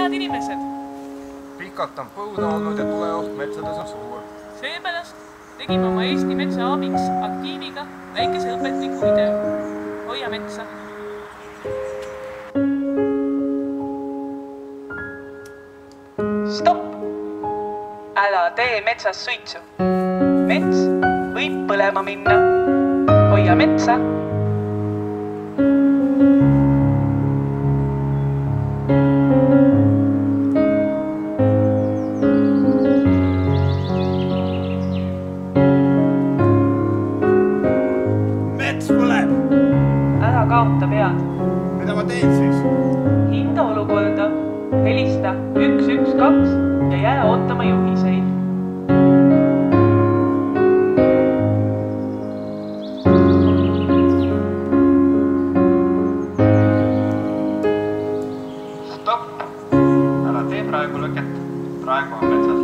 head inimesed. Pikalt on põuda olnud ja tuleoht metsades on suur. Seepärast tegime oma Eesti metsa abiks aktiiviga väikese õpetliku video. Hoia metsa. Stopp! Ära tee metsas suitsu. Mets võib põlema minna. Hoia metsa. Mets põleb! Ära kaota pead. Mida ma teen siis? Hinda olukorda, helista 112 ja jää ootama juhiseid. Stopp! Ära tee praegu lõket. Praegu on metsas